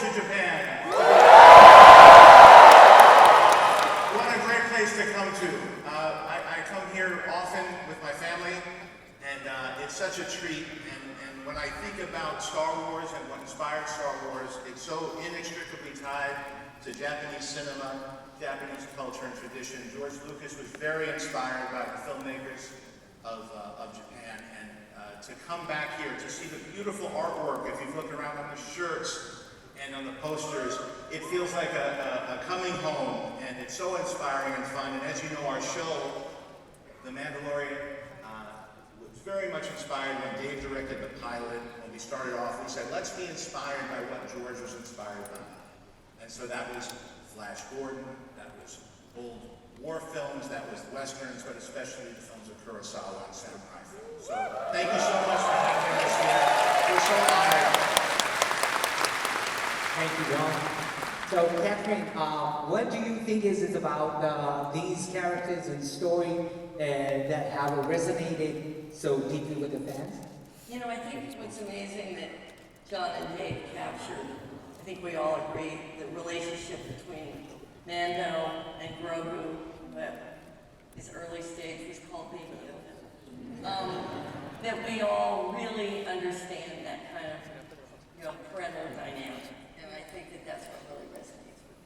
to Japan. What a great place to come to. I come here often with my family, and it's such a treat. And when I think about Star Wars and what inspired Star Wars, it's so inextricably tied to Japanese cinema, Japanese culture and tradition. George Lucas was very inspired by the filmmakers of Japan, and to come back here to see the beautiful artwork. If you've looked around on the shirts and on the posters, it feels like a coming home, and it's so inspiring and fun. And as you know, our show, The Mandalorian, was very much inspired when Dave directed the pilot. When we started off, we said, let's be inspired by what George was inspired by. And so that was Flash Gordon, that was old war films, that was westerns, but especially the films of Kurosawa and samurai films. So thank you so much for having us here. We're so honored. Thank you, John. So, Catherine, what do you think is it about these characters and story that have resonated so deeply with the fans? You know, I think what's amazing that John and Dave captured, I think we all agree, the relationship between Mando and Grogu, that his early stage was called Baby Yoda. That we all really understand that kind of, parental dynamic, and I think that that's what really resonates with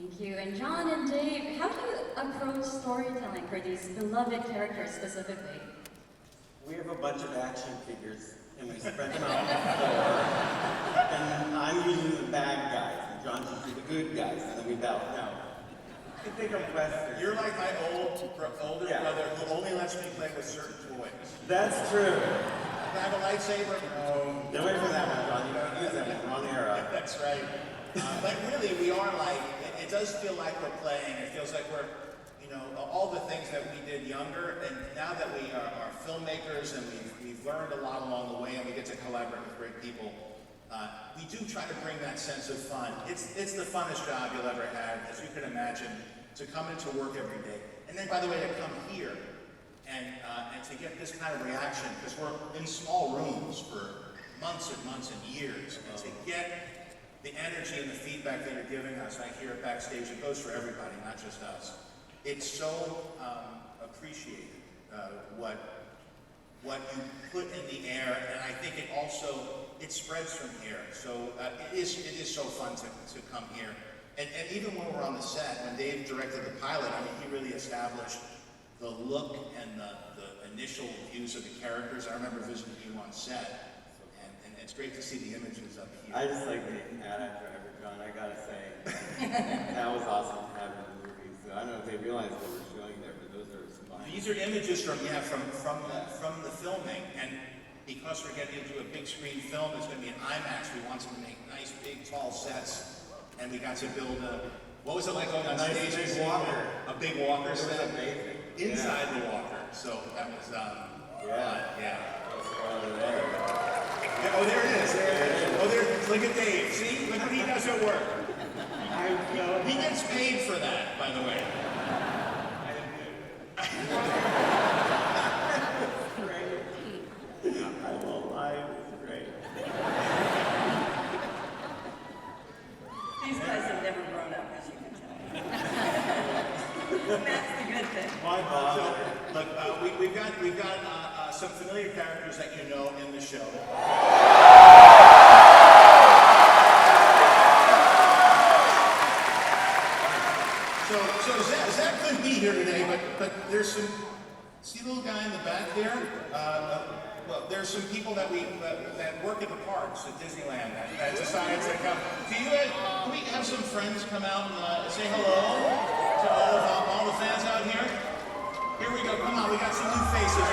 me. Thank you. And John and Dave, how do you approach storytelling for these beloved characters specifically? We have a bunch of action figures, and we spread them out on the floor. And I'm usually the bad guys, and John's usually the good guys, and then we battle. Now, I think I'm Western. You're like my older brother who only lets me play with certain toys. That's true. Can I have a lightsaber? No. Get away from that one, John. You don't use that in the wrong era. That's right. But really, we are like, it does feel like we're playing. It feels like we're, all the things that we did younger, and now that we are filmmakers and we've learned a lot along the way and we get to collaborate with great people, we do try to bring that sense of fun. It's the funnest job you'll ever have, as you can imagine, to come into work every day. And then, by the way, to come here and to get this kind of reaction, because we're in small rooms for months and months and years, and to get the energy and the feedback that you're giving us, I hear it backstage, it goes for everybody, not just us. It's so appreciated, what you put in the air, and I think it spreads from here. So it is so fun to come here. And even when we're on the set, when Dave directed the pilot, he really established the look and the initial views of the characters. I remember visiting you on set, and it's great to see the images up here. I just like being an ad driver, John, I gotta say. That was awesome to have in the movie. So I don't know if they realize what we're showing there, but those are some fun. These are images from the filming, and because we're getting into a big screen film, it's going to be an IMAX. We wanted to make nice, big, tall sets, and we got to build what was it like going on stage? A big walker. A big walker set. It was amazing. Inside the walker. So that was, yeah. Over there. Oh, there it is. Oh, look at Dave. See? Look what he does at work. He gets paid for that, by the way. I won't lie, it was great. These guys have never grown up, as you can tell. That's the good thing. My boss. So, look, we've got some familiar characters that you know in the show. So Zach couldn't be here today, but there's some. See the little guy in the back there? Well, there's some people that work at the parks at Disneyland that decided to come. Can we have some friends come out and say hello to all the fans out here? Here we go. Come on, we got some new faces.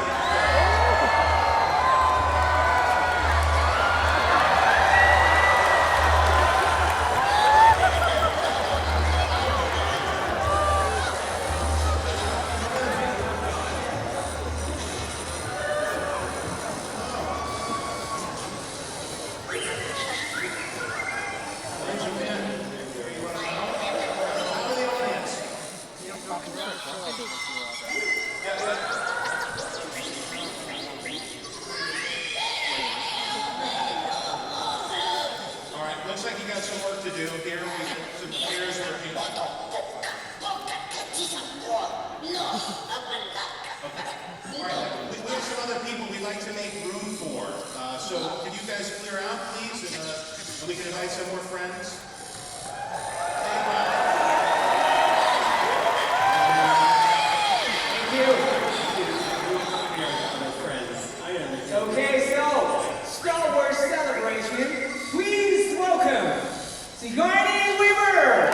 looks like you got some work to do here. We got some chairs working. Okay. All right, we have some other people we'd like to make room for. So can you guys clear out, please? And we can invite some more friends. Okay, so Star Wars Celebration, please welcome Sigourney Weaver.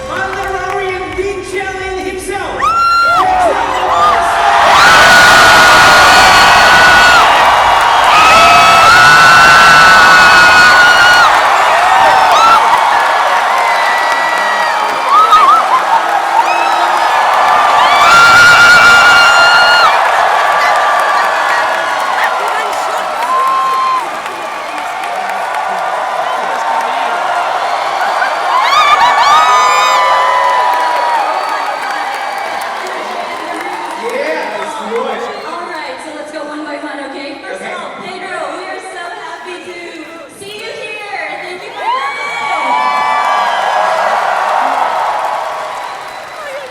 Mandalorian Din himself. Alright, so let's go one by one, okay? First of all, Pedro, we are so happy to see you here. Thank you for coming.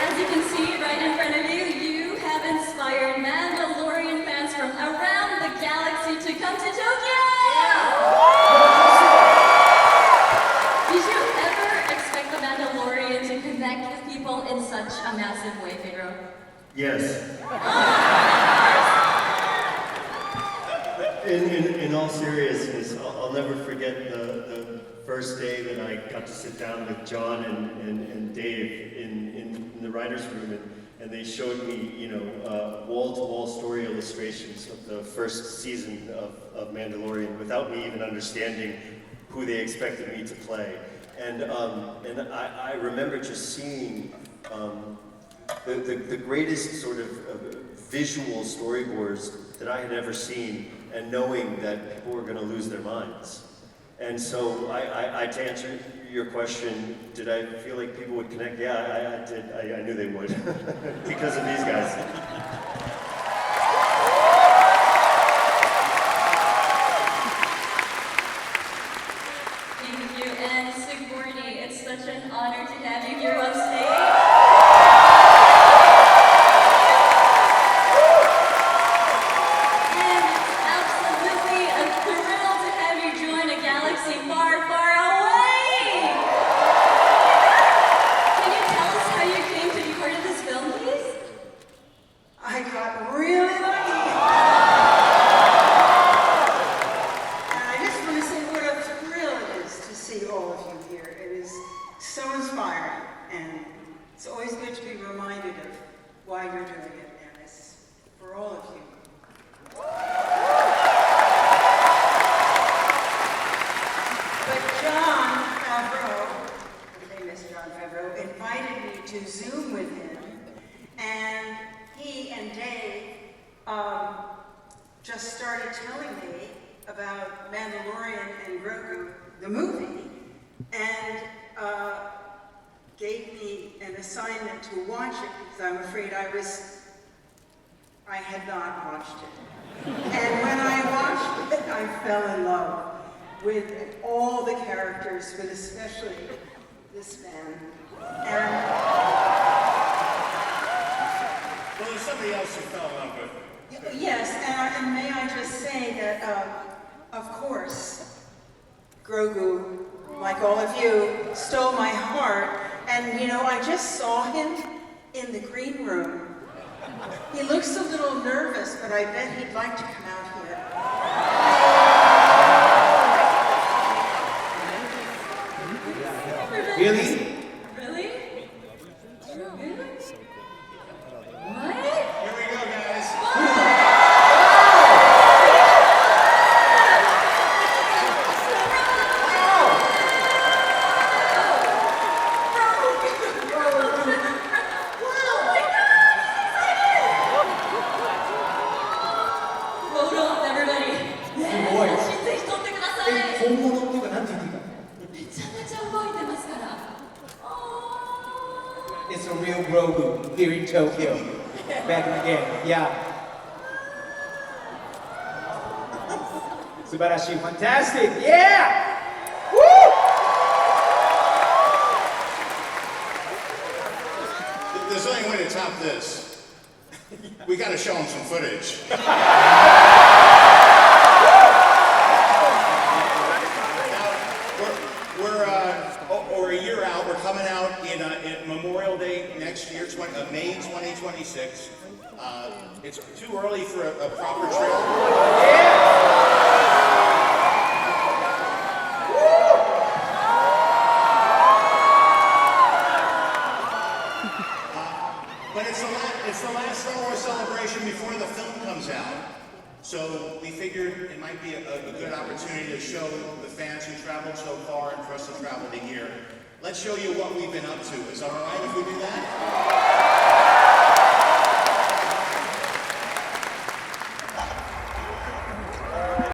As you can see right in front of you, you have inspired Mandalorian fans from around the galaxy to come to Tokyo. Did you ever expect the Mandalorian to connect with people in such a massive way, Pedro? Yes. In all seriousness, I'll never forget the first day that I got to sit down with John and Dave in the writer's room, and they showed me, wall-to-wall story illustrations of the first season of Mandalorian without me even understanding who they expected me to play. And I remember just seeing the greatest sort of visual storyboards that I had ever seen, and knowing that people were going to lose their minds. And so to answer your question, did I feel like people would connect? Yeah, I did. I knew they would because of these guys. Thank you, and Sigourney, it's such an honor to have you here on stage. And it's absolutely a thrill to have you join a galaxy far, far away. Can you tell us how you came to be part of this film, please? I got really lucky. And I just want to say what a thrill it is to see all of you here. It is so inspiring, and it's always good to be reminded of why you're doing it, and it's for all of you. But John Favreau, the famous John Favreau, invited me to Zoom with him, and he and Dave just started telling me about Mandalorian and Grogu, the movie, and gave me an assignment to watch it because I'm afraid I had not watched it. And when I watched it, I fell in love with all the characters, but especially this man. And Well, there's somebody else who fell in love with. yes, and may I just say that, of course, Grogu, like all of you, stole my heart. And, I just saw him in the green room. He looks a little nervous, but I bet he'd like to come out here. Really? Really? Really? What? Here we go, guys. Grogu here in Tokyo back in the day. Yeah. Subarashi, fantastic. Yeah! Woo! There's only way to top this. We got to show them some footage. We're a year out. We're coming out in Memorial Day next year, May 2026. It's too early for a proper trailer. But it's the last Star Wars celebration before the film comes out. So we figured it might be a good opportunity to show the fans who traveled so far and for us to travel to here. Let's show you what we've been up to. Is that all right if we do that?